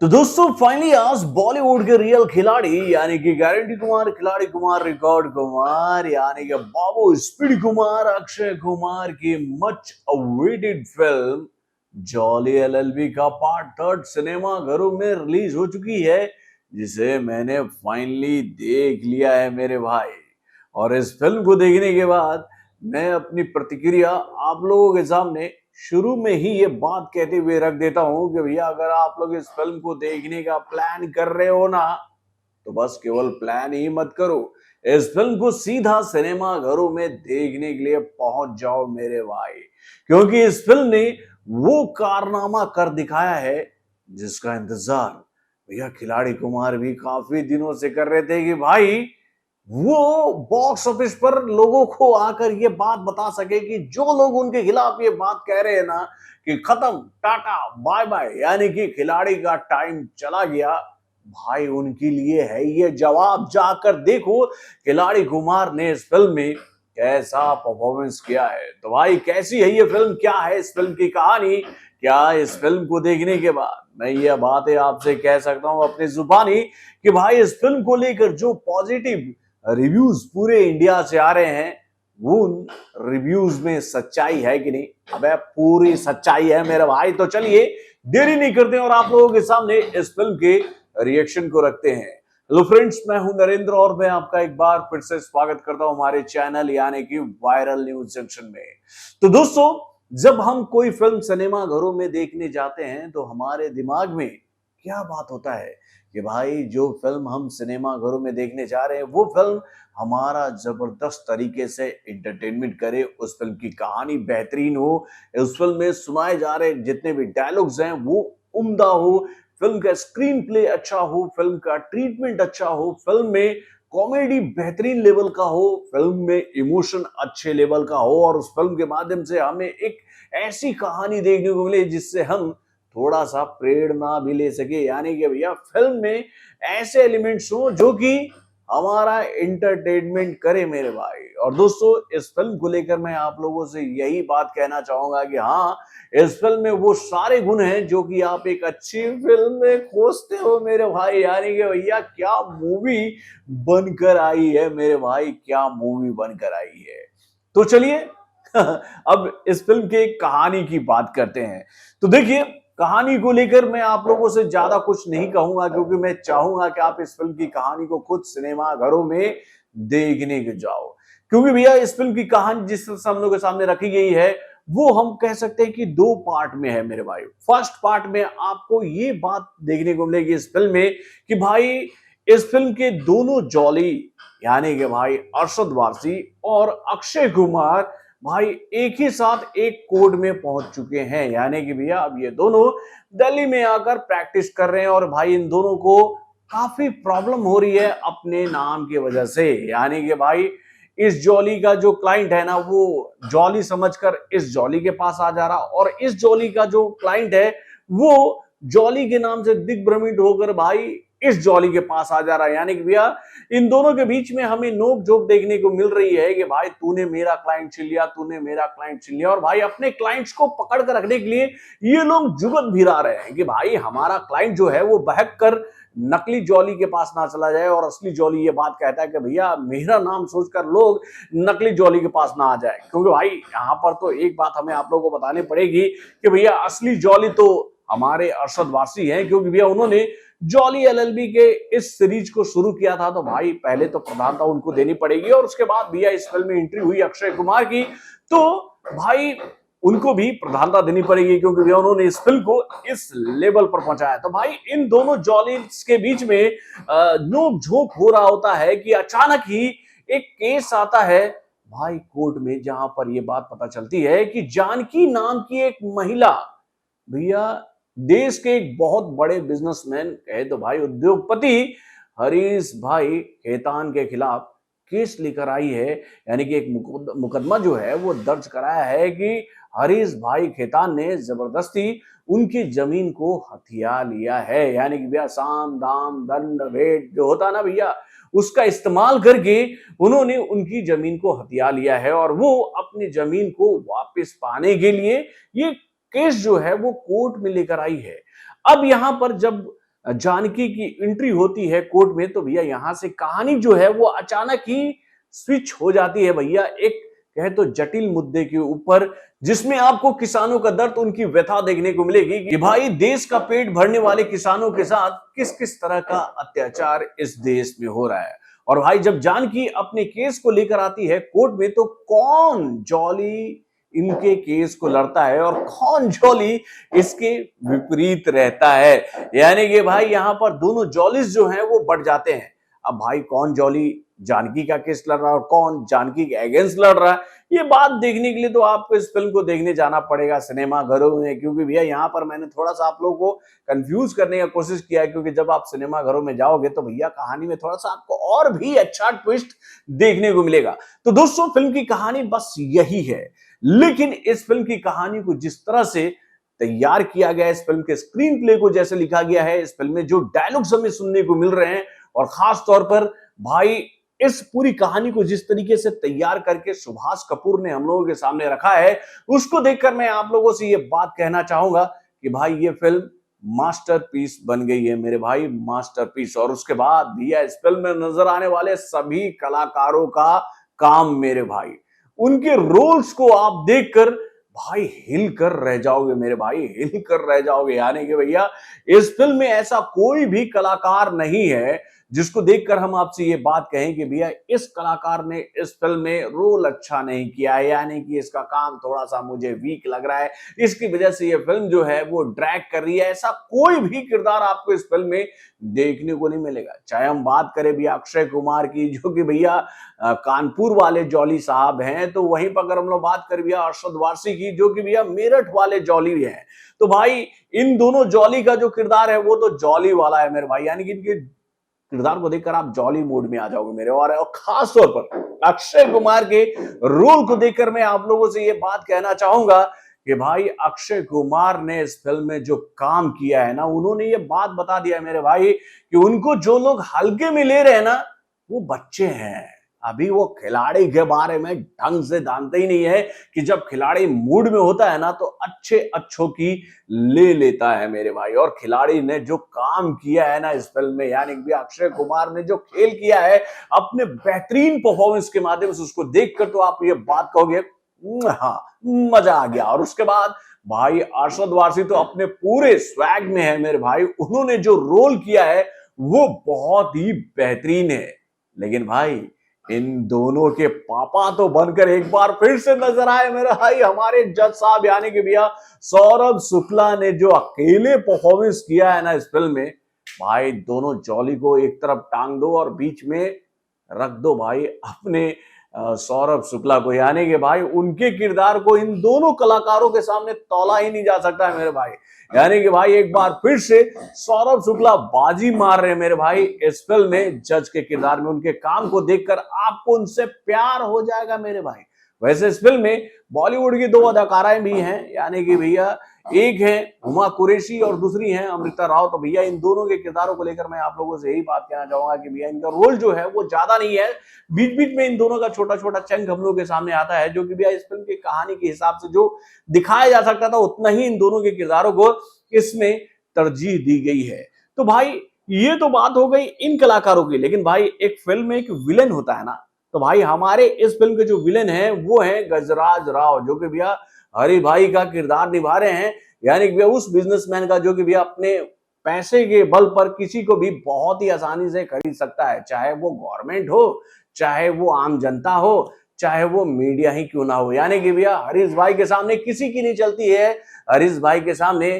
तो दोस्तों फाइनली आज बॉलीवुड के रियल खिलाड़ी यानी कि गारंटी कुमार, खिलाड़ी कुमार, रिकॉर्ड कुमार यानी कि बाबू स्पीड कुमार, अक्षय कुमार की much awaited film jolly LLB का पार्ट थर्ड सिनेमा घरों में रिलीज हो चुकी है, जिसे मैंने फाइनली देख लिया है मेरे भाई। और इस फिल्म को देखने के बाद मैं अपनी प्रतिक्रिया आप लोगों के सामने शुरू में ही ये बात कहते हुए रख देता हूं कि भैया अगर आप लोग इस फिल्म को देखने का प्लान कर रहे हो ना, तो बस केवल प्लान ही मत करो, इस फिल्म को सीधा सिनेमा घरों में देखने के लिए पहुंच जाओ मेरे भाई। क्योंकि इस फिल्म ने वो कारनामा कर दिखाया है जिसका इंतजार भैया खिलाड़ी कुमार भी काफी दिनों से कर रहे थे कि भाई वो बॉक्स ऑफिस पर लोगों को आकर ये बात बता सके कि जो लोग उनके खिलाफ ये बात कह रहे हैं ना कि खत्म, टाटा बाय बाय, यानी कि खिलाड़ी का टाइम चला गया, भाई उनके लिए है ये जवाब। जाकर देखो खिलाड़ी कुमार ने इस फिल्म में कैसा परफॉर्मेंस किया है। तो भाई कैसी है ये फिल्म, क्या है इस फिल्म की कहानी, क्या इस फिल्म को देखने के बाद मैं ये बातें आपसे कह सकता हूं अपनी जुबानी कि भाई इस फिल्म को लेकर जो पॉजिटिव रिव्यूज पूरे इंडिया से आ रहे हैं, वो रिव्यूज में सच्चाई है कि नहीं? अबे पूरी सच्चाई है मेरे भाई। तो चलिए देरी नहीं करते और आप लोगों के सामने इस फिल्म के रिएक्शन को रखते हैं। हेलो फ्रेंड्स, मैं हूं नरेंद्र और मैं आपका एक बार फिर से स्वागत करता हूं हमारे चैनल यानी कि वायरल न्यूज जंक्शन में। तो दोस्तों, जब हम कोई फिल्म सिनेमा घरों में देखने जाते हैं तो हमारे दिमाग में क्या बात होता है कि भाई जो फिल्म हम सिनेमा घरों में देखने जा रहे हैं वो फिल्म हमारा जबरदस्त तरीके से एंटरटेनमेंट करे, उस फिल्म की कहानी बेहतरीन हो, उस फिल्म में सुनाए जा रहे जितने भी डायलॉग्स हैं वो उम्दा हो, फिल्म का स्क्रीन प्ले अच्छा हो, फिल्म का ट्रीटमेंट अच्छा हो, फिल्म में कॉमेडी बेहतरीन लेवल का हो, फिल्म में इमोशन अच्छे लेवल का हो और उस फिल्म के माध्यम से हमें एक ऐसी कहानी देखने को मिले जिससे हम थोड़ा सा प्रेरणा भी ले सके। यानी कि भैया फिल्म में ऐसे एलिमेंट्स हो जो कि हमारा एंटरटेनमेंट करे मेरे भाई। और दोस्तों, इस फिल्म को लेकर मैं आप लोगों से यही बात कहना चाहूंगा कि हाँ, इस फिल्म में वो सारे गुण हैं जो कि आप एक अच्छी फिल्म में खोजते हो मेरे भाई। यानी कि भैया क्या मूवी बनकर आई है मेरे भाई, क्या मूवी बनकर आई है। तो चलिए अब इस फिल्म के कहानी की बात करते हैं। तो देखिए, कहानी को लेकर मैं आप लोगों से ज्यादा कुछ नहीं कहूंगा क्योंकि मैं चाहूंगा कि आप इस फिल्म की कहानी को खुद सिनेमा घरों में देखने के जाओ। क्योंकि भैया इस फिल्म की कहानी जिस तरह से हम लोग के सामने रखी गई है वो हम कह सकते हैं कि दो पार्ट में है मेरे भाई। फर्स्ट पार्ट में आपको ये बात देखने को मिलेगी इस फिल्म में कि भाई इस फिल्म के दोनों जॉली यानी कि भाई अरशद वारसी और अक्षय कुमार भाई एक ही साथ एक कोर्ट में पहुंच चुके हैं। यानी कि भैया अब ये दोनों दिल्ली में आकर प्रैक्टिस कर रहे हैं और भाई इन दोनों को काफी प्रॉब्लम हो रही है अपने नाम की वजह से। यानी कि भाई इस जॉली का जो क्लाइंट है ना वो जॉली समझकर इस जॉली के पास आ जा रहा और इस जॉली का जो क्लाइंट है वो जॉली के नाम से दिग्भ्रमित होकर भाई इस जॉली के पास आ जा रहा है। यानी कि भैया इन दोनों के बीच में हमें नोक झोंक देखने को मिल रही है कि भाई तूने मेरा क्लाइंट छीन लिया, तूने मेरा क्लाइंट छीन लिया। और भाई अपने क्लाइंट्स को पकड़ कर रखने के लिए ये लोग जुगत भिड़ा रहे हैं कि भाई हमारा क्लाइंट जो है वो बहक कर नकली जॉली के पास ना चला जाए और असली जॉली ये बात कहता है कि भैया मेरा नाम सोचकर लोग नकली जॉली के पास ना आ जाए। क्योंकि भाई यहाँ पर तो एक बात हमें आप लोगों को बतानी पड़ेगी कि भैया असली जॉली तो हमारे अरशद वारसी हैं, क्योंकि भैया उन्होंने जॉली एलएलबी के इस सीरीज को शुरू किया था। तो भाई पहले तो प्रधानता उनको देनी पड़ेगी और उसके बाद भैया इस फिल्म में एंट्री हुई अक्षय कुमार की, तो भाई उनको भी प्रधानता देनी पड़ेगी क्योंकि भैया उन्होंने इस फिल्म को इस लेवल पर पहुंचाया। तो भाई इन दोनों जॉलीज के बीच में नोक झोंक हो रहा होता है कि अचानक ही एक केस आता है भाई कोर्ट में, जहां पर यह बात पता चलती है कि जानकी नाम की एक महिला भैया देश के एक बहुत बड़े बिजनेसमैन कहे तो भाई उद्योगपति हरीश भाई खेतान के खिलाफ केस लेकर आई है। यानी कि एक मुकदमा जो है वो दर्ज कराया है कि हरीश भाई खेतान ने जबरदस्ती उनकी जमीन को हथिया लिया है। यानी कि भैया साम दाम दंड भेद जो होता ना भैया उसका इस्तेमाल करके उन्होंने उनकी जमीन को हथिया लिया है और वो अपनी जमीन को वापस पाने के लिए ये केस जो है वो कोर्ट में लेकर आई है। अब यहां पर जब जानकी की एंट्री होती है कोर्ट में, तो भैया यहाँ से कहानी जो है वो अचानक ही स्विच हो जाती है भैया, एक कहे तो जटिल मुद्दे के ऊपर, जिसमें आपको किसानों का दर्द, उनकी व्यथा देखने को मिलेगी कि भाई देश का पेट भरने वाले किसानों के साथ किस किस तरह का अत्याचार इस देश में हो रहा है। और भाई जब जानकी अपने केस को लेकर आती है कोर्ट में, तो कौन जॉली इनके केस को लड़ता है और कौन जॉली इसके विपरीत रहता है। यानी कि भाई यहाँ पर दोनों जॉलीज जो हैं वो बढ़ जाते हैं। अब भाई कौन जॉली जानकी का केस लड़ रहा है और कौन जानकी के अगेंस्ट लड़ रहा है, ये बात देखने के लिए तो आपको इस फिल्म को देखने जाना पड़ेगा सिनेमा घरों में। क्योंकि भैया यहाँ पर मैंने थोड़ा सा आप लोगों को कंफ्यूज करने का कोशिश किया है, क्योंकि जब आप सिनेमा घरों में जाओगे तो भैया कहानी में थोड़ा सा आपको और भी अच्छा ट्विस्ट देखने को मिलेगा। तो दोस्तों फिल्म की कहानी बस यही है, लेकिन इस फिल्म की कहानी को जिस तरह से तैयार किया गया है, इस फिल्म के स्क्रीन प्ले को जैसे लिखा गया है, इस फिल्म में जो डायलॉग्स हमें सुनने को मिल रहे हैं, और खास तौर पर भाई इस पूरी कहानी को जिस तरीके से तैयार करके सुभाष कपूर ने हम लोगों के सामने रखा है, उसको देखकर मैं आप लोगों से ये बात कहना चाहूंगा कि भाई ये फिल्म मास्टरपीस बन गई है मेरे भाई, मास्टरपीस। और उसके बाद भैया इस फिल्म में नजर आने वाले सभी कलाकारों का काम मेरे भाई, उनके रोल्स को आप देखकर भाई हिल कर रह जाओगे मेरे भाई, हिल कर रह जाओगे। यानी कि भैया इस फिल्म में ऐसा कोई भी कलाकार नहीं है जिसको देखकर हम आपसे ये बात कहें कि भैया इस कलाकार ने इस फिल्म में रोल अच्छा नहीं किया है, यानी कि इसका काम थोड़ा सा मुझे वीक लग रहा है, इसकी वजह से ये फिल्म जो है वो ड्रैग कर रही है। ऐसा कोई भी किरदार आपको इस फिल्म में देखने को नहीं मिलेगा। चाहे हम बात करें भैया अक्षय कुमार की, जो कि भैया कानपुर वाले जॉली साहब हैं, तो वहीं पर अगर हम लोग बात करें भैया अरशद वारसी की, जो कि भैया मेरठ वाले जॉली हैं, तो भाई इन दोनों जॉली का जो किरदार है वो तो जॉली वाला है मेरे भाई। यानी कि इनके किरदार को देखकर आप जॉली मूड में आ जाओगे मेरे। और खास तौर पर अक्षय कुमार के रोल को देखकर मैं आप लोगों से ये बात कहना चाहूंगा कि भाई अक्षय कुमार ने इस फिल्म में जो काम किया है ना, उन्होंने ये बात बता दिया है मेरे भाई कि उनको जो लोग हल्के में ले रहे हैं ना, वो बच्चे हैं। अभी वो खिलाड़ी के बारे में ढंग से जानते ही नहीं है कि जब खिलाड़ी मूड में होता है ना, तो अच्छे अच्छों की ले लेता है मेरे भाई। और खिलाड़ी ने जो काम किया है ना इस फिल्म में, यानी कि अक्षय कुमार ने जो खेल किया है अपने बेहतरीन परफॉर्मेंस के माध्यम से, उसको देखकर तो आप ये बात कहोगे हाँ मजा आ गया। और उसके बाद भाई अरशद वारसी तो अपने पूरे स्वैग में है मेरे भाई, उन्होंने जो रोल किया है वो बहुत ही बेहतरीन है। लेकिन भाई इन दोनों के पापा तो बनकर एक बार फिर से नजर आए मेरे भाई हमारे जज साहब, यानी कि भैया सौरभ शुक्ला ने जो अकेले परफॉर्मेंस किया है ना इस फिल्म में, भाई दोनों जॉली को एक तरफ टांग दो और बीच में रख दो भाई अपने सौरभ शुक्ला को। यानी कि भाई उनके किरदार को इन दोनों कलाकारों के सामने तौला ही नहीं जा सकता है मेरे भाई। यानी कि भाई एक बार फिर से सौरभ शुक्ला बाजी मार रहे हैं मेरे भाई इस फिल्म में जज के किरदार में। उनके काम को देखकर आपको उनसे प्यार हो जाएगा मेरे भाई। वैसे इस फिल्म में बॉलीवुड की दो अदाकाराएं भी हैं, यानी कि भैया एक है हुमा कुरैशी और दूसरी है अमृता राव। तो भैया इन दोनों के किरदारों को लेकर मैं आप लोगों से यही बात कहना चाहूंगा कि भैया इनका रोल जो है वो ज्यादा नहीं है, बीच बीच में इन दोनों का छोटा छोटा चंक हम लोग के सामने आता है, जो कि भैया इस फिल्म की कहानी के हिसाब से जो दिखाया जा सकता था उतना ही इन दोनों के किरदारों को इसमें तरजीह दी गई है। तो भाई ये तो बात हो गई इन कलाकारों की, लेकिन भाई एक फिल्म में एक विलन होता है ना, तो भाई हमारे इस फिल्म के जो विलेन है वो है गजराज राव, जो कि भैया हरि भाई का किरदार निभा रहे हैं। यानी कि भैया उस बिजनेसमैन का जो कि भैया अपने पैसे के बल पर किसी को भी बहुत ही आसानी से खरीद सकता है, चाहे वो गवर्नमेंट हो, चाहे वो आम जनता हो, चाहे वो मीडिया ही क्यों ना हो। यानी कि भैया हरीश भाई के सामने किसी की नहीं चलती है, हरीश भाई के सामने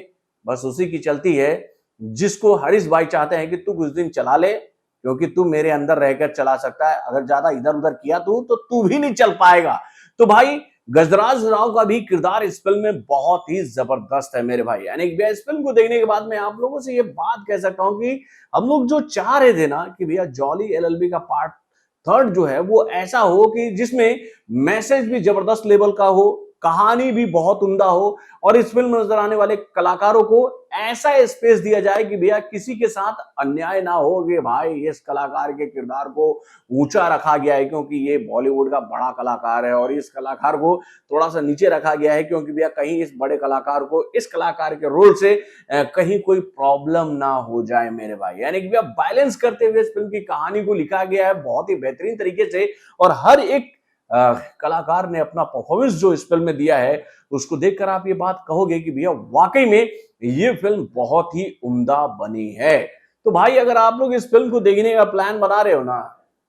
बस उसी की चलती है जिसको हरीश भाई चाहते हैं कि तू कुछ दिन चला ले, क्योंकि तू मेरे अंदर रहकर चला सकता है, अगर ज्यादा इधर उधर किया तू तो तू भी नहीं चल पाएगा। तो भाई गजराज राव का भी किरदार इस फिल्म में बहुत ही जबरदस्त है मेरे भाई। यानी कि भैया इस फिल्म को देखने के बाद मैं आप लोगों से ये बात कह सकता हूं कि हम लोग जो चाह रहे थे ना कि भैया जॉली एलएलबी का पार्ट थर्ड जो है वो ऐसा हो कि जिसमें मैसेज भी जबरदस्त लेवल का हो, कहानी भी बहुत उम्दा हो और इस फिल्म में नजर आने वाले कलाकारों को ऐसा स्पेस दिया जाए कि भैया किसी के साथ अन्याय ना हो कि भाई इस कलाकार के किरदार को ऊंचा रखा गया है क्योंकि ये बॉलीवुड का बड़ा कलाकार है और इस कलाकार को थोड़ा सा नीचे रखा गया है क्योंकि भैया कहीं इस बड़े कलाकार को इस कलाकार के रोल से कहीं कोई प्रॉब्लम ना हो जाए मेरे भाई। यानी कि भैया बैलेंस करते हुए इस फिल्म की कहानी को लिखा गया है बहुत ही बेहतरीन तरीके से और हर एक कलाकार ने अपना परफॉर्मेंस जो इस फिल्म में दिया है उसको देखकर आप ये बात कहोगे कि भैया वाकई में ये फिल्म बहुत ही उम्दा बनी है। तो भाई अगर आप लोग इस फिल्म को देखने का प्लान बना रहे हो ना,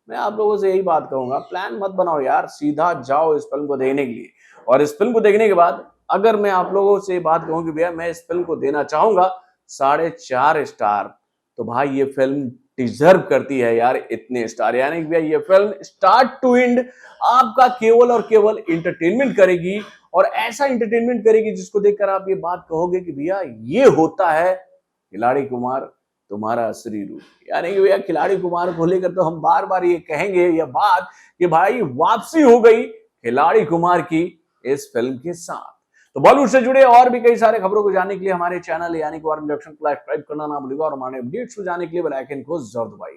मैं आप लोगों से यही बात कहूंगा, प्लान मत बनाओ यार, सीधा जाओ इस फिल्म को देखने के लिए। और इस फिल्म को देखने के बाद अगर मैं आप लोगों से बात कहूं कि भैया मैं इस फिल्म को देना चाहूंगा 4.5 स्टार, तो भाई ये फिल्म डिजर्व करती है यार इतने स्टार। यानी कि भैया ये फिल्म स्टार्ट टू एंड आपका केवल और केवल इंटरटेनमेंट करेगी और ऐसा इंटरटेनमेंट करेगी जिसको देखकर आप ये बात कहोगे कि भैया ये होता है खिलाड़ी कुमार तुम्हारा असली रूप। यानी कि भैया खिलाड़ी कुमार को लेकर तो हम बार बार ये कहेंगे ये बात कि भाई वापसी हो गई खिलाड़ी कुमार की इस फिल्म के साथ। तो बॉलीवुड से जुड़े और भी कई सारे खबरों को जानने के लिए हमारे चैनल यानी कि वार जंक्शन को सब्सक्राइब करना ना भूलिएगा और हमारे अपडेट्स को जानने के लिए बेल आइकन को जरूर दबाइए।